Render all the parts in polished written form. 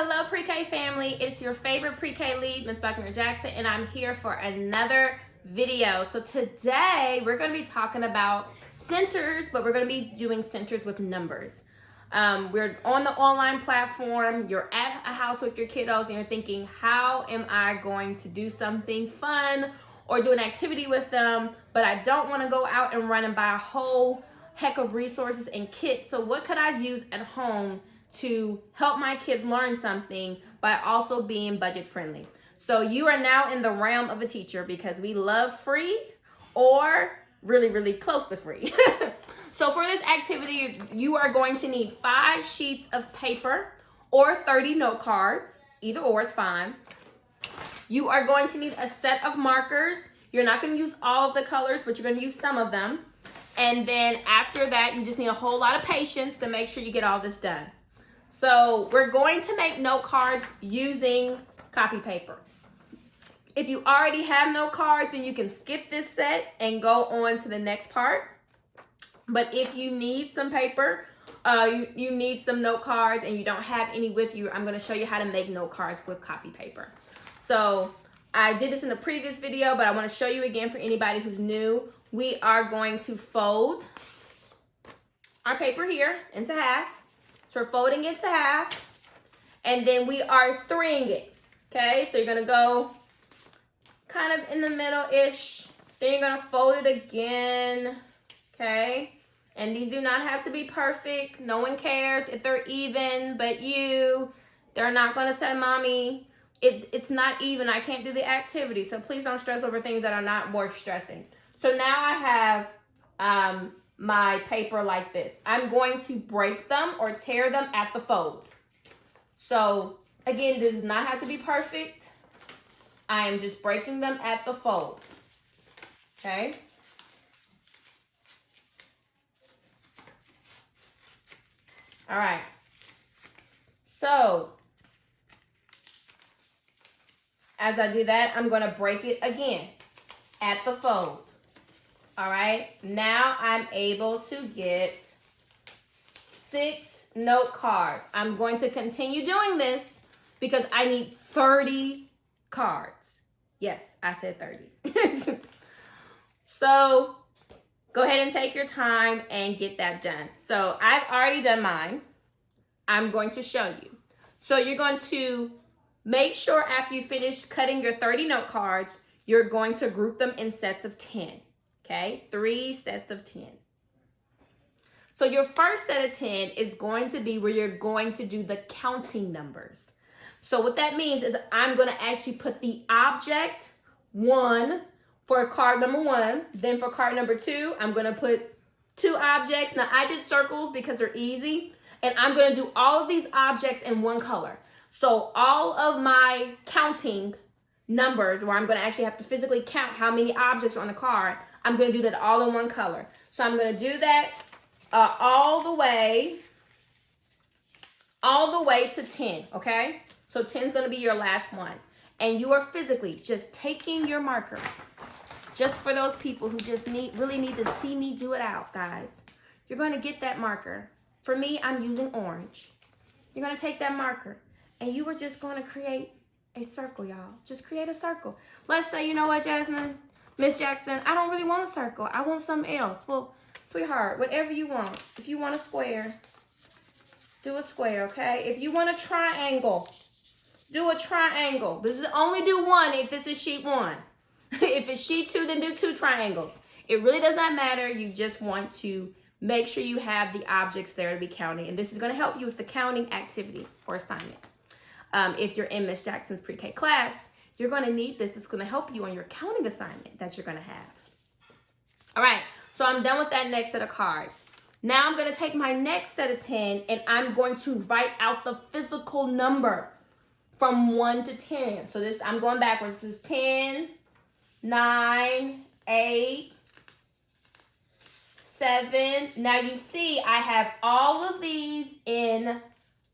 Hello pre-K family, it's your favorite pre-K lead, Ms. Buckner Jackson, and I'm here for another video. So today we're going to be talking about centers, but we're going to be doing centers with numbers. We're on the online platform, you're at a house with your kiddos and you're thinking, how am I going to do something fun or do an activity with them, but I don't want to go out and run and buy a whole heck of resources and kits. So what could I use at home to help my kids learn something by also being budget friendly? So you are now in the realm of a teacher because we love free or really, really close to free. So for this activity, you are going to need 5 sheets of paper or 30 note cards. Either or is fine. You are going to need a set of markers. You're not going to use all of the colors, but you're going to use some of them. And then after that, you just need a whole lot of patience to make sure you get all this done. So we're going to make note cards using copy paper. If you already have note cards, then you can skip this set and go on to the next part. But if you need some paper, you need some note cards and you don't have any with you, I'm going to show you how to make note cards with copy paper. So I did this in the previous video, but I want to show you again for anybody who's new. We are going to fold our paper here into half. So we're folding it into half, and then we are 3-ing it. Okay, so you're going to go kind of in the middle-ish. Then you're going to fold it again. Okay, and these do not have to be perfect. No one cares if they're even but you. They're not going to tell mommy it's not even. I can't do the activity. So please don't stress over things that are not worth stressing. So now I have my paper like this. I'm going to break them or tear them at the fold. So again, this does not have to be perfect. I am just breaking them at the fold. Okay. All right. So as I do that, I'm going to break it again at the fold. All right. Now I'm able to get 6 note cards. I'm going to continue doing this because I need 30 cards. Yes, I said 30. So go ahead and take your time and get that done. So I've already done mine. I'm going to show you. So you're going to make sure after you finish cutting your 30 note cards, you're going to group them in sets of 10. Okay, 3 sets of 10. So your first set of 10 is going to be where you're going to do the counting numbers. So what that means is I'm going to actually put the object 1 for card number 1. Then for card number 2, I'm going to put 2 objects. Now I did circles because they're easy. And I'm going to do all of these objects in one color. So all of my counting numbers, where I'm going to actually have to physically count how many objects are on the card, I'm going to do that all in one color. So I'm going to do that all the way to 10, okay? So 10 is going to be your last one. And you are physically just taking your marker, just for those people who just really need to see me do it out, guys. You're going to get that marker. For me, I'm using orange. You're going to take that marker, and you are just going to create a circle, y'all. Just create a circle. Let's say, you know what, Jasmine? Miss Jackson, I don't really want a circle. I want something else. Well, sweetheart, whatever you want. If you want a square, do a square, okay? If you want a triangle, do a triangle. But only do 1 if this is sheet 1. If it's sheet 2, then do 2 triangles. It really does not matter. You just want to make sure you have the objects there to be counting. And this is going to help you with the counting activity or assignment. If you're in Miss Jackson's pre-K class, you're going to need this. It's going to help you on your counting assignment that you're going to have. All right, so I'm done with that next set of cards. Now I'm going to take my next set of 10 and I'm going to write out the physical number from 1 to 10. So this, I'm going backwards. This is 10, 9, 8, 7. Now you see I have all of these in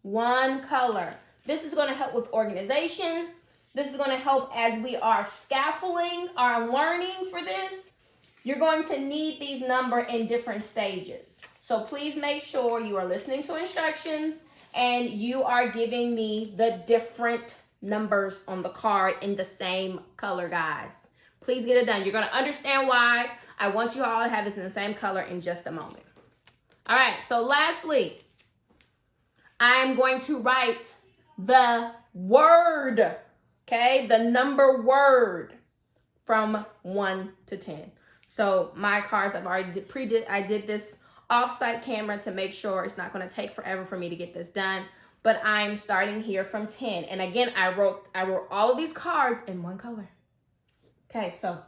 one color. This is going to help with organization. This is going to help as we are scaffolding our learning for this. You're going to need these numbers in different stages. So please make sure you are listening to instructions and you are giving me the different numbers on the card in the same color, guys. Please get it done. You're going to understand why I want you all to have this in the same color in just a moment. All right, so lastly, I'm going to write the word, okay? The number word from 1 to 10. So my cards, I've already I did this off-site camera to make sure it's not going to take forever for me to get this done. But I'm starting here from 10. And again, I wrote all of these cards in one color. Okay, so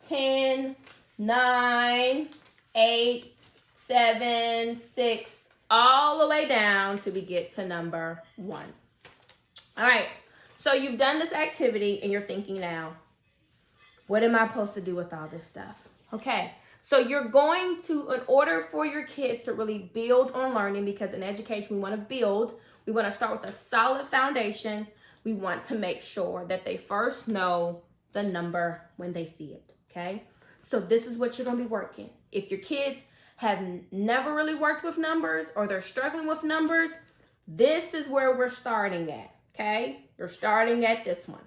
10, 9, 8, 7, 6, all the way down till we get to number 1. All right, so you've done this activity and you're thinking now, what am I supposed to do with all this stuff? Okay, so you're going to, in order for your kids to really build on learning, because in education we want to build, we want to start with a solid foundation. We want to make sure that they first know the number when they see it, okay? So this is what you're going to be working. If your kids have never really worked with numbers or they're struggling with numbers, this is where we're starting at, okay? You're starting at this one.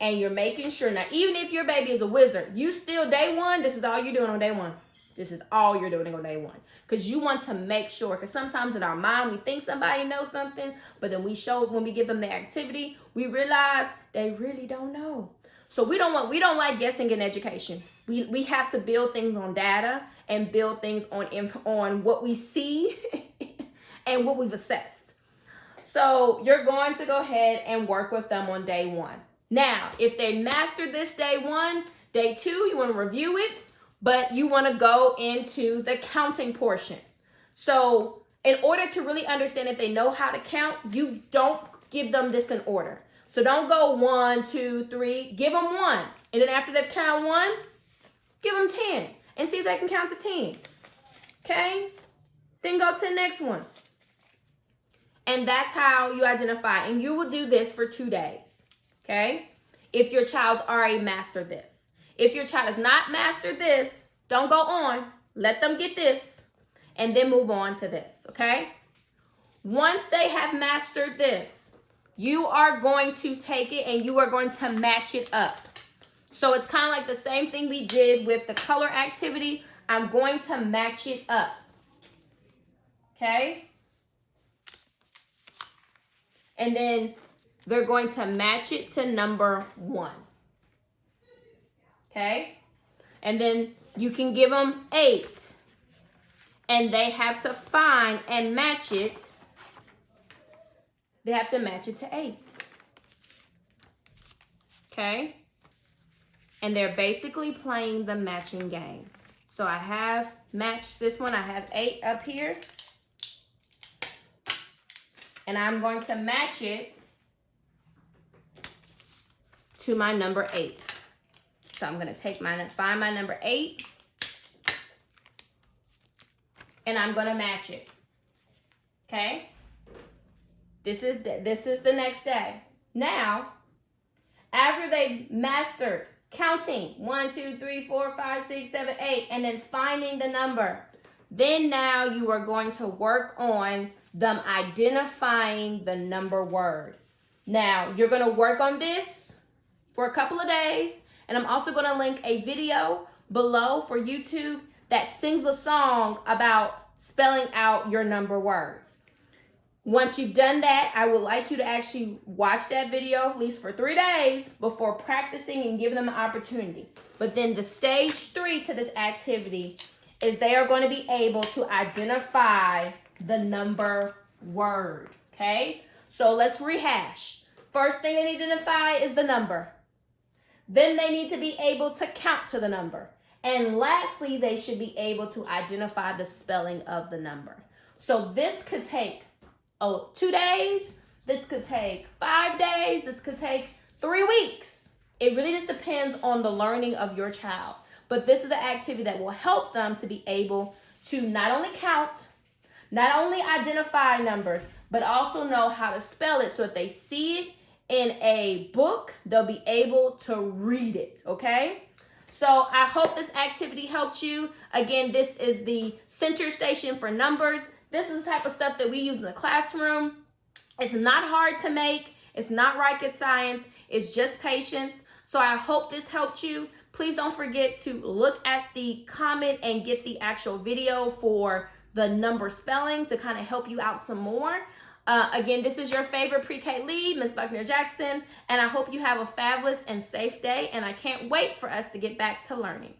And you're making sure, now even if your baby is a wizard, you still day one, this is all you're doing on day one. This is all you're doing on day one. Because you want to make sure, because sometimes in our mind, we think somebody knows something, but then when we give them the activity, we realize they really don't know. So we don't like guessing in education. We have to build things on data and build things on what we see and what we've assessed. So you're going to go ahead and work with them on day one. Now, if they mastered this day one, day two, you want to review it, but you want to go into the counting portion. So in order to really understand if they know how to count, you don't give them this in order. So don't go 1, 2, 3, give them 1. And then after they've counted 1, give them 10 and see if they can count to 10. Okay? Then go to the next one. And that's how you identify. And you will do this for 2 days. Okay? If your child's already mastered this. If your child has not mastered this, don't go on. Let them get this and then move on to this. Okay? Once they have mastered this, you are going to take it and you are going to match it up. So it's kind of like the same thing we did with the color activity. I'm going to match it up. Okay? And then they're going to match it to number 1. Okay? And then you can give them 8. And they have to find and match it. They have to match it to 8. Okay? And they're basically playing the matching game. So I have matched this one. I have 8 up here. And I'm going to match it to my number 8. So I'm going to find my number 8. And I'm going to match it. Okay? This is the next day. Now, after they've mastered counting 1, 2, 3, 4, 5, 6, 7, 8, and then finding the number, then now you are going to work on them identifying the number word. Now, you're going to work on this for a couple of days, and I'm also going to link a video below for YouTube that sings a song about spelling out your number words. Once you've done that, I would like you to actually watch that video at least for 3 days before practicing and giving them an opportunity. But then the stage 3 to this activity is they are going to be able to identify the number word, okay? So let's rehash. First thing they need to identify is the number. Then they need to be able to count to the number. And lastly, they should be able to identify the spelling of the number. So this could take 2 days. This could take 5 days. This could take 3 weeks. It really just depends on the learning of your child. But this is an activity that will help them to be able to not only count, not only identify numbers, but also know how to spell it. So if they see it in a book, they'll be able to read it, okay? So I hope this activity helped you. Again, this is the center station for numbers. This is the type of stuff that we use in the classroom. It's not hard to make. It's not rocket science. It's just patience. So I hope this helped you. Please don't forget to look at the comment and get the actual video for the number spelling to kind of help you out some more. Again, this is your favorite pre-K lead, Ms. Buckner Jackson, and I hope you have a fabulous and safe day, and I can't wait for us to get back to learning.